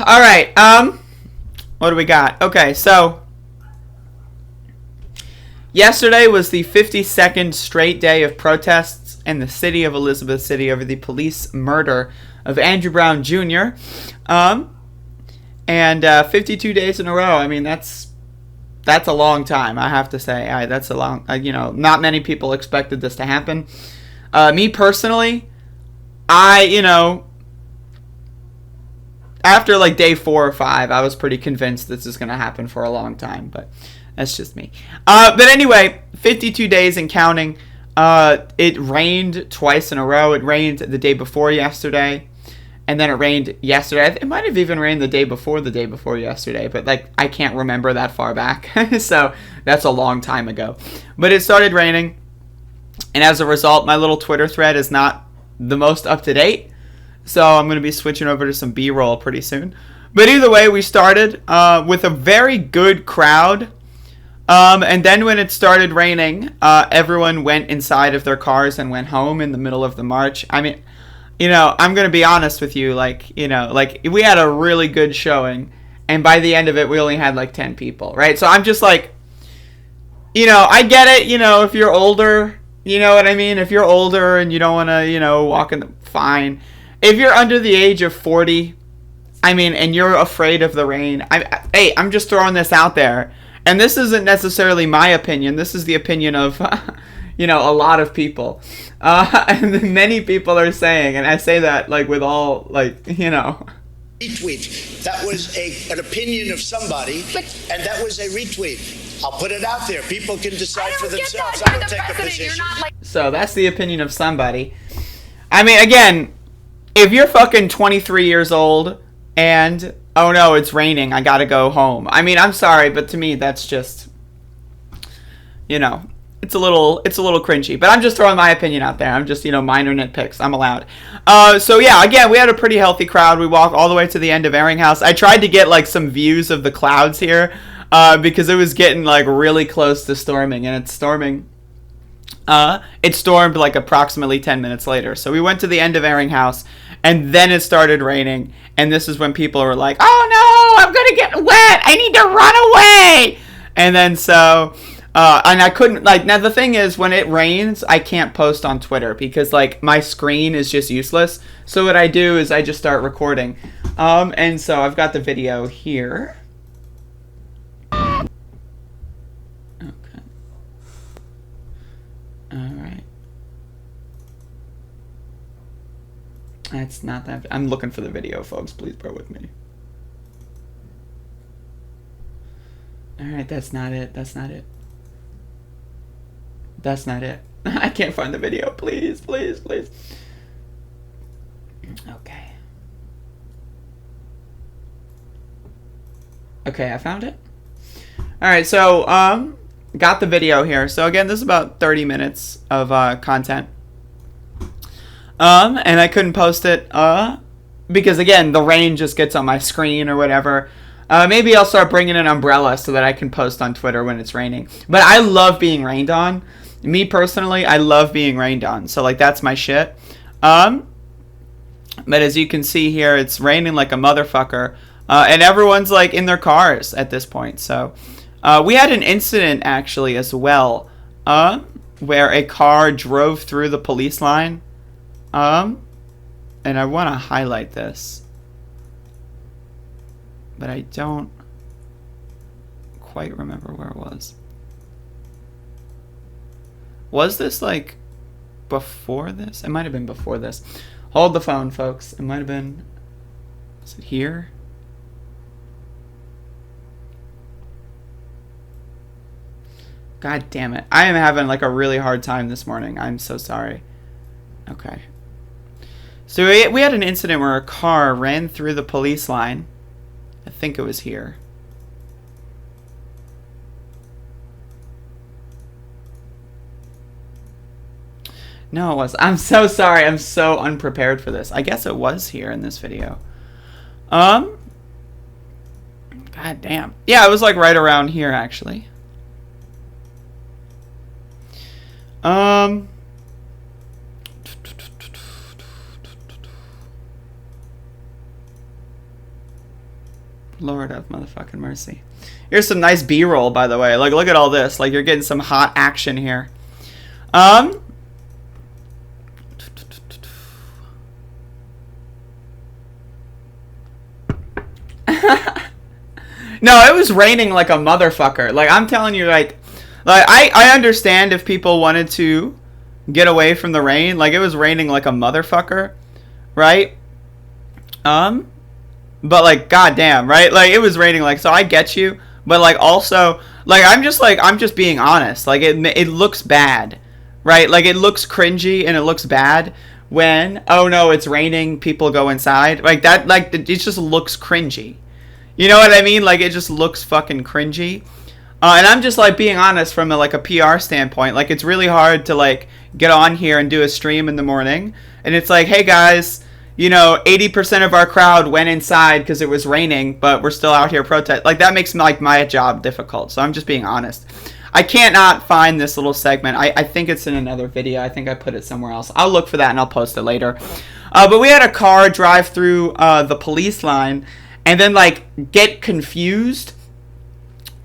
All right. What do we got? Okay, so yesterday was the 52nd straight day of protests in the city of Elizabeth City over the police murder of Andrew Brown Jr. And 52 days in a row. I mean, that's a long time, I have to say. That's a long, not many people expected this to happen. Me personally, after like day 4 or 5, I was pretty convinced this is going to happen for a long time, but that's just me. But anyway, 52 days and counting. It rained twice in a row. It rained the day before yesterday, and then it rained yesterday. It might have even rained the day before yesterday, but like I can't remember that far back. So that's a long time ago. But it started raining, and as a result, my little Twitter thread is not the most up to date. So I'm going to be switching over to some B-roll pretty soon. But either way, we started with a very good crowd. And then when it started raining, everyone went inside of their cars and went home in the middle of the march. I mean, I'm going to be honest with you. Like we had a really good showing. And by the end of it, we only had like 10 people, right? So I'm just like, I get it, if you're older, you know what I mean? If you're older and you don't want to, walk in the, fine. If you're under the age of 40, and you're afraid of the rain, I'm just throwing this out there. And this isn't necessarily my opinion. This is the opinion of, a lot of people. And many people are saying, and I say that, like, with all, like, Retweet. That was an opinion of somebody, and that was a retweet. I'll put it out there. People can decide for themselves. I don't take a position. So that's the opinion of somebody. Again, if you're fucking 23 years old and, oh no, it's raining, I gotta go home. I'm sorry, but to me, that's just, it's a little cringy. But I'm just throwing my opinion out there. I'm just, minor nitpicks. I'm allowed. So yeah, again, we had a pretty healthy crowd. We walked all the way to the end of Airing House. I tried to get, like, some views of the clouds here, because it was getting, like, really close to storming, and it's storming. It stormed like approximately 10 minutes later. So we went to the end of Airing House, and then it started raining. And this is when people were like, oh no, I'm going to get wet. I need to run away. And then so, and I couldn't, like, now the thing is, when it rains, I can't post on Twitter because, like, my screen is just useless. So what I do is I just start recording. And so I've got the video here. Alright. That's not that. I'm looking for the video, folks. Please bear with me. Alright, that's not it. That's not it. That's not it. I can't find the video. Please, please, please. Okay. Okay, I found it. Alright, so, got the video here. So again, this is about 30 minutes of content. And I couldn't post it because, again, the rain just gets on my screen or whatever. Maybe I'll start bringing an umbrella so that I can post on Twitter when it's raining. But I love being rained on. Me personally, I love being rained on. So, like, that's my shit. But as you can see here, it's raining like a motherfucker. And everyone's, like, in their cars at this point. So we had an incident, actually, as well, where a car drove through the police line. And I want to highlight this, but I don't quite remember where it was. Was this, like, before this? It might have been before this. Hold the phone, folks. It might have been... Is it here? God damn it. I am having, like, a really hard time this morning. I'm so sorry. Okay. So we had an incident where a car ran through the police line. I think it was here. No, it was. I'm so sorry. I'm so unprepared for this. I guess it was here in this video. God damn. Yeah, it was like right around here, actually. Lord have motherfucking mercy. Here's some nice B-roll, by the way. Like, look at all this. Like, you're getting some hot action here. No, it was raining like a motherfucker. Like, I'm telling you, like I understand if people wanted to get away from the rain. Like, it was raining like a motherfucker, right? But like, goddamn, right? Like, it was raining like, so I get you, but like, also, like, I'm just being honest. Like, it looks bad, right? Like, it looks cringy and it looks bad when, oh no, it's raining, people go inside. Like, that, like, it just looks cringy. You know what I mean? Like, it just looks fucking cringy. And I'm just, like, being honest from a PR standpoint. Like, it's really hard to, like, get on here and do a stream in the morning. And it's like, hey, guys, you know, 80% of our crowd went inside because it was raining, but we're still out here protest. Like, that makes, like, my job difficult. So I'm just being honest. I can't not find this little segment. I think it's in another video. I think I put it somewhere else. I'll look for that and I'll post it later. But we had a car drive through the police line and then, like, get confused,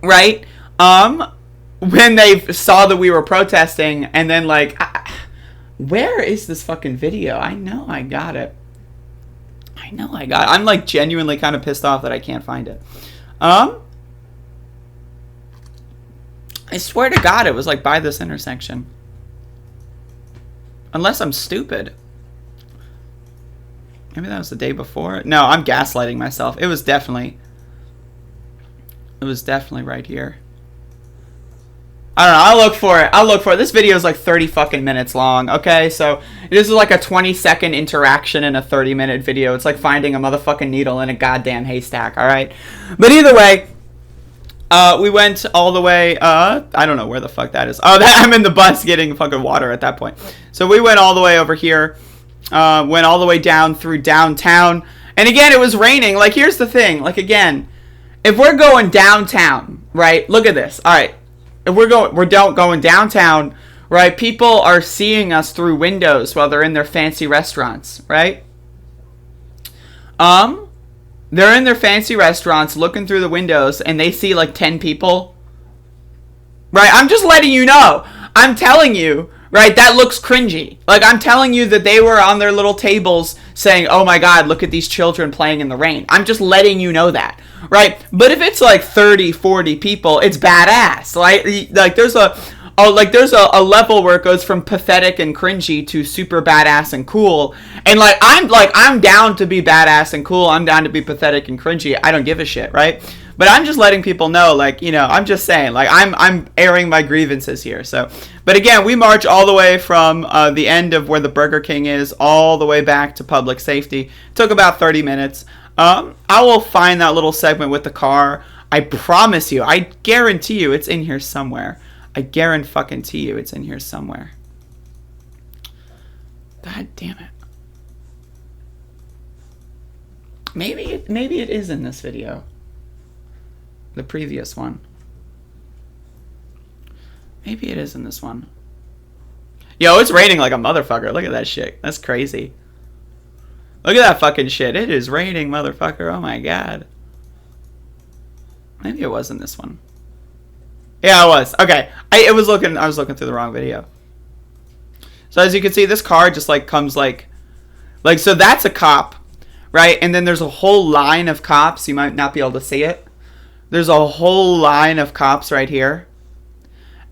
right? When they saw that we were protesting, and then, like, where is this fucking video? I know I got it. I'm, like, genuinely kind of pissed off that I can't find it. I swear to God it was, like, by this intersection. Unless I'm stupid. Maybe that was the day before. No, I'm gaslighting myself. It was definitely right here. I don't know. I'll look for it. This video is like 30 fucking minutes long. Okay, so this is like a 20-second interaction in a 30-minute video. It's like finding a motherfucking needle in a goddamn haystack. All right, but either way, we went all the way. I don't know where the fuck that is. Oh, I'm in the bus getting fucking water at that point. So we went all the way over here. Went all the way down through downtown, and again, it was raining. Like, here's the thing. Like, again, if we're going downtown, right? Look at this. All right. If we're going downtown, right? People are seeing us through windows while they're in their fancy restaurants, right? They're in their fancy restaurants looking through the windows and they see like 10 people, right? I'm just letting you know. I'm telling you, right? That looks cringy. Like, I'm telling you that they were on their little tables saying, oh my God, look at these children playing in the rain. I'm just letting you know that. Right? But if it's like 30, 40 people, it's badass. Like there's a level where it goes from pathetic and cringy to super badass and cool. And I'm down to be badass and cool. I'm down to be pathetic and cringy. I don't give a shit, right? But I'm just letting people know, like, you know, I'm just saying, like, I'm airing my grievances here. So, but again, we march all the way from the end of where the Burger King is all the way back to public safety. Took about 30 minutes. I will find that little segment with the car. I promise you. I guarantee you it's in here somewhere. I guarantee you it's in here somewhere. God damn it. Maybe it is in this video. The previous one. Maybe it is in this one. Yo, it's raining like a motherfucker. Look at that shit. That's crazy. Look at that fucking shit. It is raining, motherfucker. Oh my God. Maybe it was in this one. Yeah, it was. Okay. I was looking through the wrong video. So as you can see, this car just like comes like so that's a cop, right? And then there's a whole line of cops. You might not be able to see it. There's a whole line of cops right here.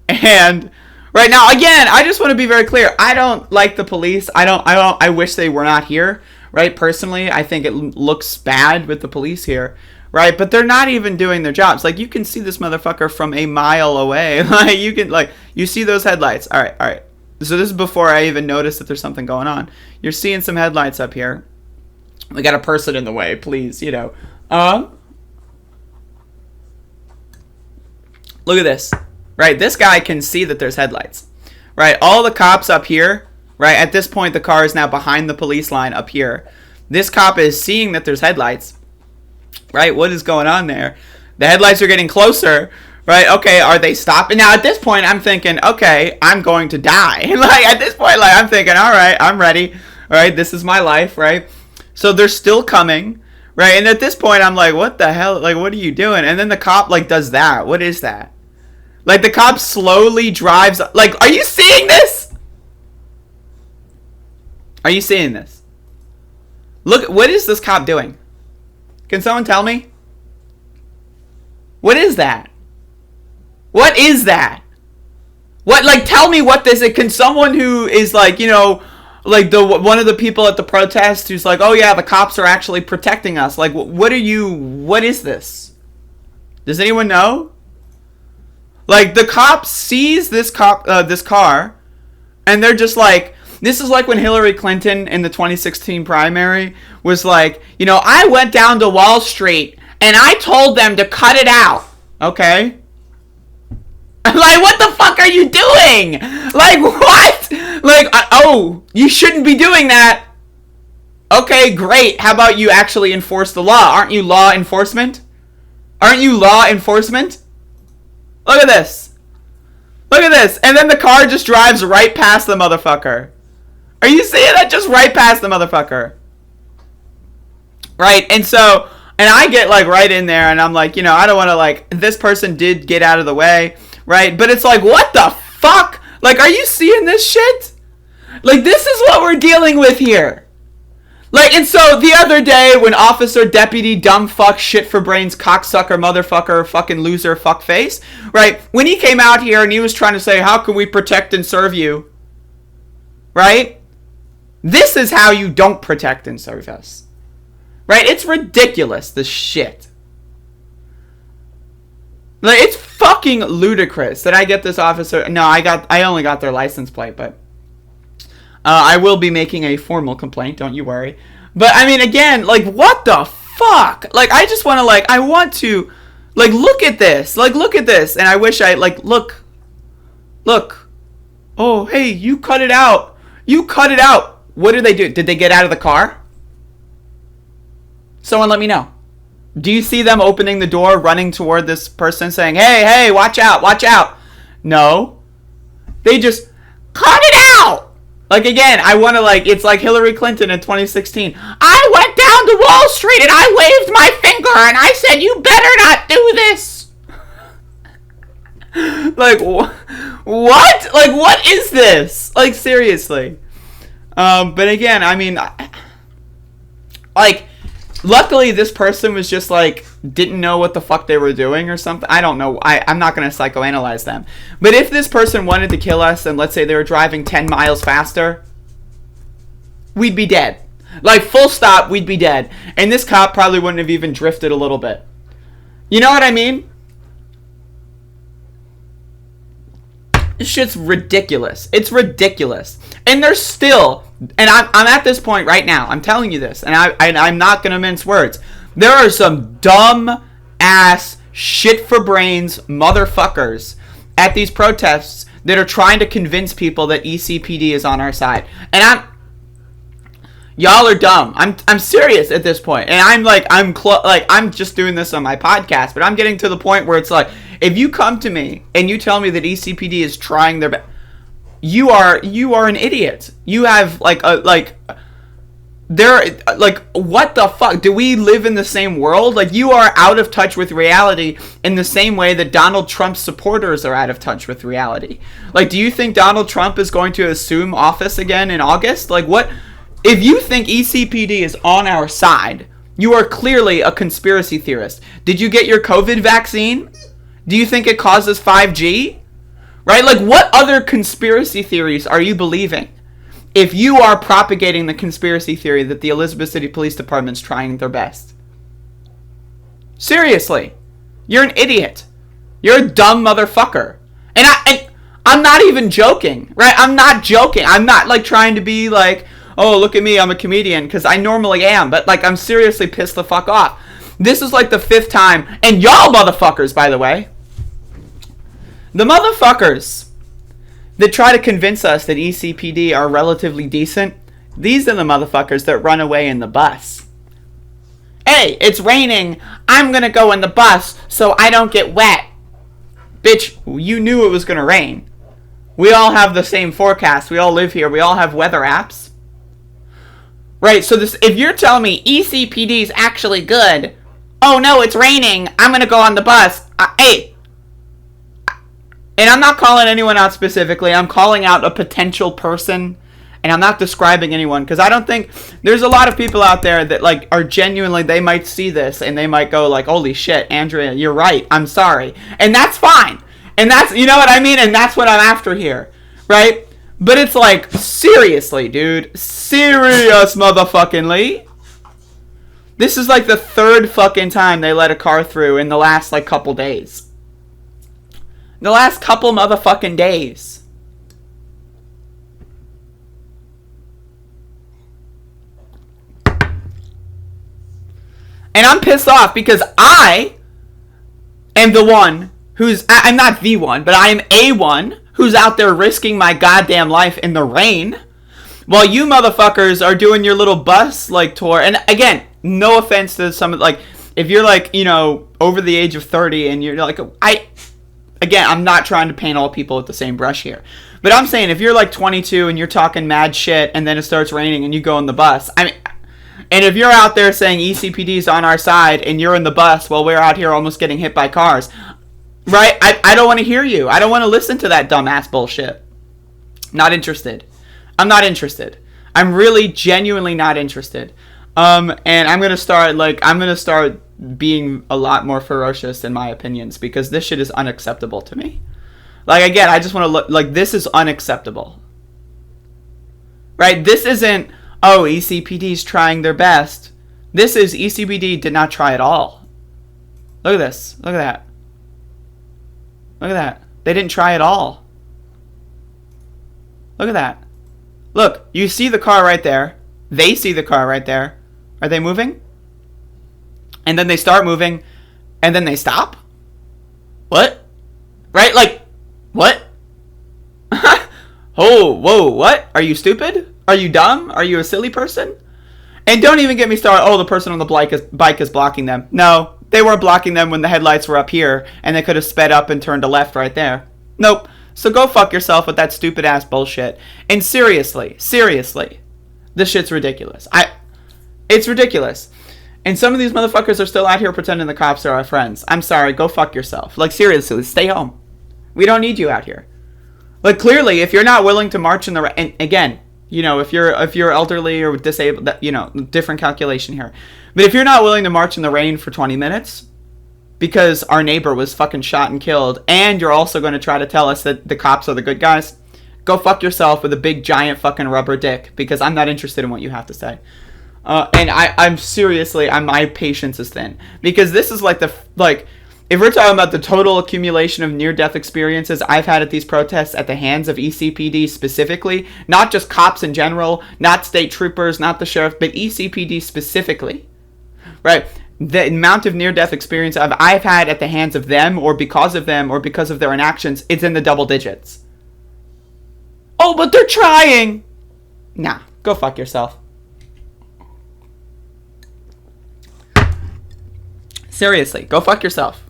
And right now, again, I just want to be very clear. I don't like the police. I wish they were not here, right? Personally, I think it looks bad with the police here, right? But they're not even doing their jobs. Like, you can see this motherfucker from a mile away. Like, you see those headlights. All right. So this is before I even noticed that there's something going on. You're seeing some headlights up here. We got a person in the way, please, you know. Look at this, right? This guy can see that there's headlights, right? All the cops up here, right? At this point, the car is now behind the police line up here. This cop is seeing that there's headlights, right? What is going on there? The headlights are getting closer, right? Okay, are they stopping? Now, at this point, I'm thinking, okay, I'm going to die. Like, at this point, like, I'm thinking, all right, I'm ready. All right, this is my life, right? So they're still coming, Right? And at this point, I'm like, what the hell? Like, what are you doing? And then the cop, like, does that. What is that? Like, the cop slowly drives... Like, are you seeing this? Are you seeing this? Look, what is this cop doing? Can someone tell me? What is that? What is that? What, like, tell me what this is. Can someone who is, like, you know, like, one of the people at the protest who's like, oh, yeah, the cops are actually protecting us. Like, what is this? Does anyone know? Like, the cop sees this car, and they're just like, this is like when Hillary Clinton in the 2016 primary was like, you know, I went down to Wall Street, and I told them to cut it out. Okay? Like, what the fuck are you doing? Like, what? Like, oh, you shouldn't be doing that. Okay, great. How about you actually enforce the law? Aren't you law enforcement? Aren't you law enforcement? Look at this. Look at this. And then the car just drives right past the motherfucker. Are you seeing that? Just right past the motherfucker. Right? And so, and I get, like, right in there, and I'm like, you know, I don't want to, like, this person did get out of the way. Right? But it's like, what the fuck? Like, are you seeing this shit? Like, this is what we're dealing with here. Like, and so the other day when officer, deputy, dumb fuck, shit for brains, cocksucker, motherfucker, fucking loser, fuckface, right? When he came out here and he was trying to say, how can we protect and serve you? Right? This is how you don't protect and serve us. Right? It's ridiculous, this shit. Like, it's fucking ludicrous that I get this officer. No, I only got their license plate, but I will be making a formal complaint, don't you worry. But I mean, again, like, what the fuck? Like, I just want to, like, I want to, like, look at this. Like, look at this. And I wish I, like, look. Oh, hey, you cut it out. You cut it out. What did they do? Did they get out of the car? Someone let me know. Do you see them opening the door, running toward this person, saying, hey, watch out, watch out? No. They just cut it out. Like, again, I want to, like, it's like Hillary Clinton in 2016. I went down to Wall Street and I waved my finger and I said, you better not do this. Like, what? Like, what is this? Like, seriously. But again, I mean, like, luckily, this person was just, like, didn't know what the fuck they were doing or something. I don't know. I'm not going to psychoanalyze them. But if this person wanted to kill us, and let's say they were driving 10 miles faster, we'd be dead. Like, full stop, we'd be dead. And this cop probably wouldn't have even drifted a little bit. You know what I mean? This shit's ridiculous. It's ridiculous. And there's still, and I'm at this point right now, I'm telling you this, and I'm not going to mince words. There are some dumb ass shit for brains motherfuckers at these protests that are trying to convince people that ECPD is on our side. And y'all are dumb. I'm serious at this point. And I'm like, I'm just doing this on my podcast, but I'm getting to the point where it's like, if you come to me and you tell me that ECPD is trying their best, you are an idiot. You have what the fuck? Do we live in the same world? Like, you are out of touch with reality in the same way that Donald Trump's supporters are out of touch with reality. Like, do you think Donald Trump is going to assume office again in August? Like, what? If you think ECPD is on our side, you are clearly a conspiracy theorist. Did you get your COVID vaccine? Do you think it causes 5G? Right? Like, what other conspiracy theories are you believing if you are propagating the conspiracy theory that the Elizabeth City Police Department's trying their best? Seriously. You're an idiot. You're a dumb motherfucker. And I'm not even joking, right? I'm not joking. I'm not, like, trying to be like, oh, look at me, I'm a comedian, because I normally am. But, like, I'm seriously pissed the fuck off. This is, like, the 5th time. And y'all motherfuckers, by the way. The motherfuckers that try to convince us that ECPD are relatively decent, these are the motherfuckers that run away in the bus. Hey, it's raining. I'm going to go in the bus so I don't get wet. Bitch, you knew it was going to rain. We all have the same forecast. We all live here. We all have weather apps. Right, so this, if you're telling me ECPD is actually good, oh no, it's raining, I'm gonna go on the bus. Hey, and I'm not calling anyone out specifically, I'm calling out a potential person, and I'm not describing anyone, because I don't think, there's a lot of people out there that, like, are genuinely, they might see this, and they might go, like, holy shit, Andrea, you're right, I'm sorry. And that's fine. And that's, you know what I mean? And that's what I'm after here, right? But it's like, seriously, dude. Serious motherfuckingly. This is like the third fucking time they let a car through in the last, like, couple days. The last couple motherfucking days. And I'm pissed off because I am the one who's, I'm not the one, but I am a one who's out there risking my goddamn life in the rain, while you motherfuckers are doing your little bus, like, tour. And again, no offense to some, like, if you're, like, you know, over the age of 30 and you're like, again, I'm not trying to paint all people with the same brush here, but I'm saying if you're like 22 and you're talking mad shit and then it starts raining and you go on the bus, I mean, and if you're out there saying ECPD's on our side and you're in the bus while we're out here almost getting hit by cars, right? I don't want to hear you. I don't want to listen to that dumbass bullshit. Not interested. I'm not interested. I'm really genuinely not interested. And I'm going to start being a lot more ferocious in my opinions, because this shit is unacceptable to me. Like, again, I just want to look, like, this is unacceptable. Right? This isn't, oh, ECPD's trying their best. This is ECPD did not try at all. Look at this. Look at that. Look at that. They didn't try at all. Look at that. Look, you see the car right there. They see the car right there. Are they moving? And then they start moving, and then they stop? What? Right? Like, what? Oh, whoa, what? Are you stupid? Are you dumb? Are you a silly person? And don't even get me started, oh, the person on the bike is blocking them. No, they weren't blocking them when the headlights were up here, and they could have sped up and turned to left right there. Nope. So go fuck yourself with that stupid ass bullshit. And seriously, this shit's ridiculous. It's ridiculous. And some of these motherfuckers are still out here pretending the cops are our friends. I'm sorry, go fuck yourself. Like, seriously, stay home. We don't need you out here. Like, clearly, if you're not willing to march in the rain, and again, you know, if you're elderly or disabled, you know, different calculation here. But if you're not willing to march in the rain for 20 minutes because our neighbor was fucking shot and killed, and you're also going to try to tell us that the cops are the good guys, go fuck yourself with a big giant fucking rubber dick, because I'm not interested in what you have to say. And I'm seriously, my patience is thin, because this is like if we're talking about the total accumulation of near-death experiences I've had at these protests at the hands of ECPD specifically, not just cops in general, not state troopers, not the sheriff, but ECPD specifically, right? The amount of near-death experience I've had at the hands of them, or because of them, or because of their inactions, it's in the double digits. Oh, but they're trying! Nah, go fuck yourself. Seriously, go fuck yourself.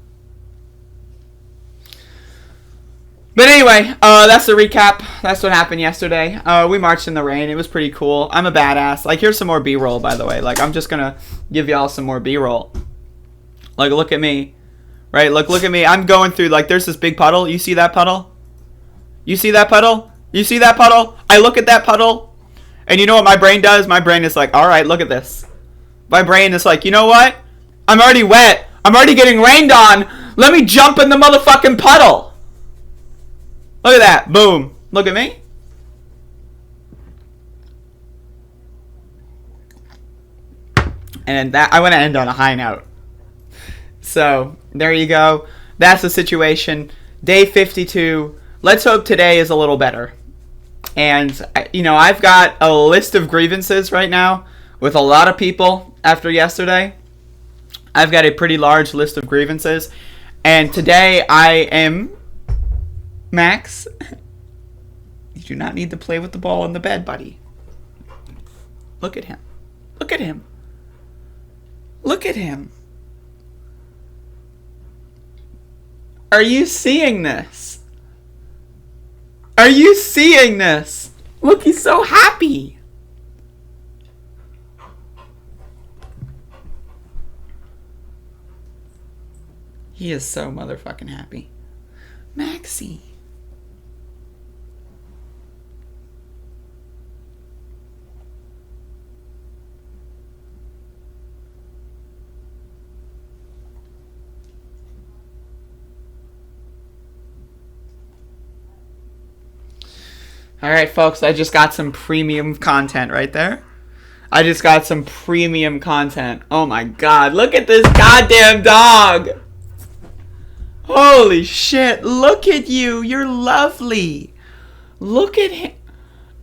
But anyway, that's the recap. That's what happened yesterday. We marched in the rain. It was pretty cool. I'm a badass. Like, here's some more B-roll, by the way. Like, I'm just gonna give y'all some more B-roll. Like, look at me. Right? Look at me. I'm going through, like, there's this big puddle. You see that puddle? You see that puddle? You see that puddle? I look at that puddle, and you know what my brain does? My brain is like, alright, look at this. My brain is like, you know what? I'm already wet. I'm already getting rained on. Let me jump in the motherfucking puddle. Look at that. Boom. Look at me. And that, I want to end on a high note. So, there you go. That's the situation. Day 52. Let's hope today is a little better. And, you know, I've got a list of grievances right now with a lot of people after yesterday. I've got a pretty large list of grievances. And today I am... Max, you do not need to play with the ball in the bed, buddy. Look at him. Look at him. Look at him. Are you seeing this? Are you seeing this? Look, he's so happy. He is so motherfucking happy. Maxie. All right, folks, I just got some premium content right there. I just got some premium content. Oh my god, look at this goddamn dog. Holy shit, look at you. You're lovely. Look at him.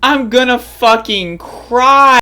I'm gonna fucking cry.